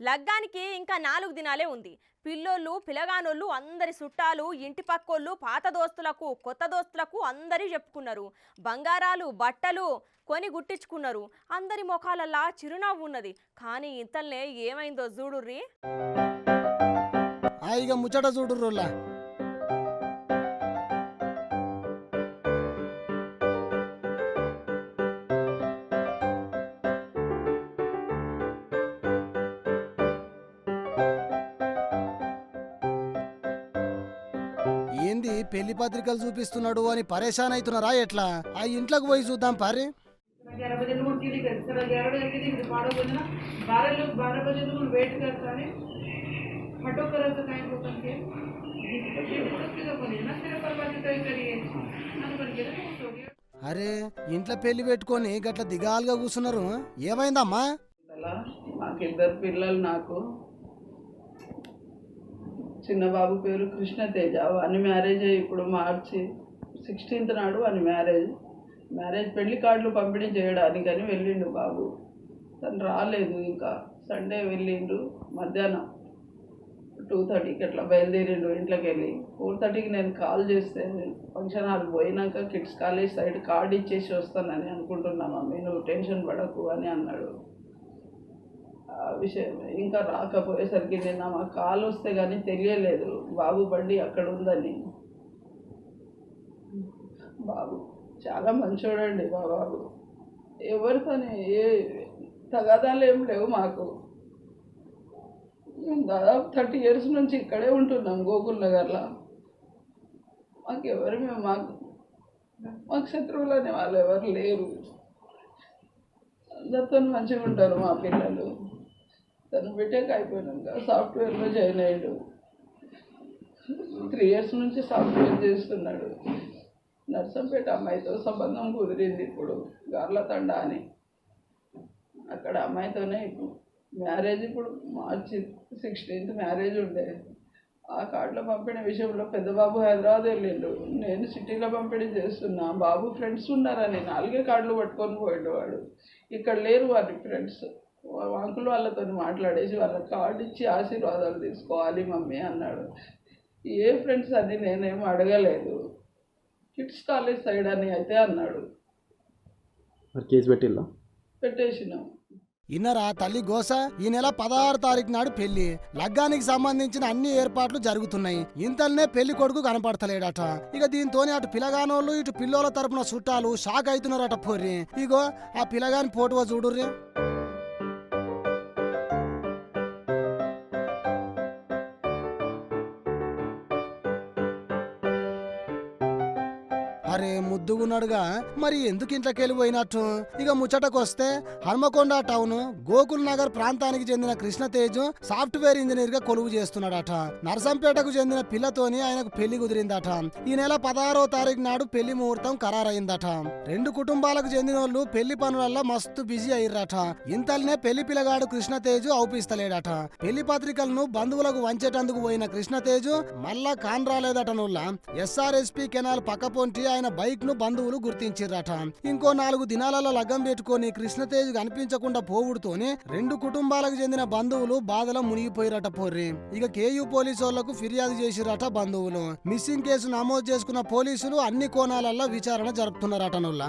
లగ్గానికి ఇంకా 4 దినాలే ఉంది. పిల్లోళ్ళు పిలగానోళ్ళు అందరి చుట్టాలు ఇంటి పక్కోళ్ళు పాత దోస్తులకు కొత్త దోస్తులకు అందరి చెప్పుకున్నారు. బంగారాలు బట్టలు కొని గుట్టించుకున్నారు. అందరి ముఖాలల్లా చిరునవ్వు ఉన్నది. కానీ ఇంతల్నే ఏమైందో చూడుర్రి. ఇక ముచ్చట చూడుర్రోళ్ళ. ఏంది పెళ్లి పత్రికలు చూపిస్తున్నాడు అని పరేషాన్ అవుతున్నారా ఎట్లా? ఆ ఇంట్లోకి పోయి చూద్దాం పారి. 11 बजे लोग उठ के सर 11 बजे के दिन 12 बजे ना 12 लोग 12 बजे तो वेट करता है हटो करायचं काय होतं ते तो कोणी ना तेरा परवाची तय करिये మనం కొనికే అరే ఇంట్లో పెళ్లి పెట్టుకొని గట్ల దిగాలుగా కూర్చున్నారు. ఏమైందమ్మా? అలా మాకిద్దరు పిల్లలు. నాకు చిన్న బాబు పేరు కృష్ణతేజ. వాని మ్యారేజ్ ఇప్పుడు మార్చి 16th నాడు వాని మ్యారేజ్ పెళ్లి కార్డులు పంపిణీ చేయడానికి అని వెళ్ళిండు బాబు. తను రాలేదు. ఇంకా సండే వెళ్ళిండు. మధ్యాహ్నం 2:30కి అట్లా బయలుదేరిండు ఇంట్లోకి వెళ్ళి. 4:30కి నేను కాల్ చేస్తే ఫంక్షన్ హాల్ పోయినాక కిడ్స్ కాలేజ్ సైడ్ కార్డు ఇచ్చేసి వస్తానని అనుకుంటున్నా మమ్మీ, నువ్వు టెన్షన్ పడకు అని అన్నాడు. ఆ విషయం ఇంకా రాకపోయేసరికి నిన్న మా కాల్ వస్తే కానీ తెలియలేదు బాబు బండి అక్కడ ఉందని. బాబు చాలా మంచోడండి మా బాబు. ఎవరితోని ఏ తగాదాలు ఏం లేవు మాకు. మేము దాదాపు 30 years నుంచి ఇక్కడే ఉంటున్నాం గోకుల్ నగర్లో. మాకు శత్రువులు అనే వాళ్ళు ఎవరు లేరు. అందరితో మంచిగా ఉంటారు మా పిల్లలు. తను బీటెక్ అయిపోయినాక సాఫ్ట్వేర్లో జాయిన్ అయ్యాడు. 3 years నుంచి సాఫ్ట్వేర్ చేస్తున్నాడు. నర్సంపేట అమ్మాయితో సంబంధం కుదిరింది ఇప్పుడు, గార్లతండ అని. అక్కడ అమ్మాయితోనే ఇప్పుడు మ్యారేజ్. ఇప్పుడు మార్చి 16th మ్యారేజ్ ఉండే. ఆ కార్డులో పంపిణీ విషయంలో పెద్ద బాబు హైదరాబాద్ వెళ్ళిండు, నేను సిటీలో పంపిణీ చేస్తున్నా. బాబు ఫ్రెండ్స్ ఉన్నారని 4 కార్డులు పట్టుకొని పోయిండు వాడు. ఇక్కడ లేరు వారి ఫ్రెండ్స్. అంకుల్ వాళ్ళతో మాట్లాడేసి వాళ్ళ కార్డు ఇచ్చి ఆశీర్వాదాలు తీసుకోవాలి మమ్మీ అన్నాడు. ఏ ఫ్రెండ్స్ అని నేనేం అడగలేదు. కిడ్స్ కాలేజ్ సైడ్ అని అయితే అన్నాడు. కేసు పెట్టేసినాం. ఇన్నరా తల్లి గోస. ఈ నెల 16 తారీఖు నాడు పెళ్లి. లగ్గానికి సంబంధించిన అన్ని ఏర్పాట్లు జరుగుతున్నాయి. ఇంతల్నే పెళ్లి కొడుకు కనపడతలేడట. ఇక దీంతోనే అటు పిల్లగానోళ్ళు ఇటు పిల్లోల తరపున చుట్టాలు షాక్ అవుతున్నారట. పోర్రి ఇగో ఆ పిల్లగాని ఫోటో చూడుర్రి. అరే ముద్దుగున్నాడుగా, మరి ఎందుకు ఇంట్లోకి వెళ్ళిపోయినట్టు? ఇక ముచ్చటకొస్తే హన్మకొండ టౌన్ గోకుల్ నగర్ ప్రాంతానికి చెందిన కృష్ణతేజ్ సాఫ్ట్వేర్ ఇంజనీర్ గా కొలువు చేస్తున్నాడట. నర్సంపేటకు చెందిన పిల్లతోని ఆయనకు పెళ్లి కుదిరిందట. ఈ నెల 16వ తారీఖు నాడు పెళ్లి ముహూర్తం ఖరారైందట. 2 కుటుంబాలకు చెందిన వాళ్ళు పెళ్లి పనులల్లో మస్తు బిజీ అయ్యారట. ఇంతల్నే పెళ్లి పిల్లగాడు కృష్ణతేజ్ అవుపిస్తలేడట. పెళ్లి పత్రికలను బంధువులకు వంచేటందుకు పోయిన కృష్ణతేజ్ మళ్ళా కాన్ రాలేదట. నోళ్ళ ఎస్ఆర్ఎస్పీ కెనాల్ పక్కపొంటి ఆయన బైక్ ను బంధువులు గుర్తించిర్రట. ఇంకో 4 దినాలలో లగ్గం పెట్టుకొని కృష్ణతేజ్ కనిపించకుండా పోవుడుతోనే 2 కుటుంబాలకు చెందిన బంధువులు బాధలో మునిగిపోయిరట. పోర్రి ఇక కేయూ పోలీసు వాళ్లకు ఫిర్యాదు చేసిరట బంధువులు. మిస్సింగ్ కేసు నమోదు చేసుకున్న పోలీసులు అన్ని కోణాలలో విచారణ జరుపుతున్నారట. నోళ్ళ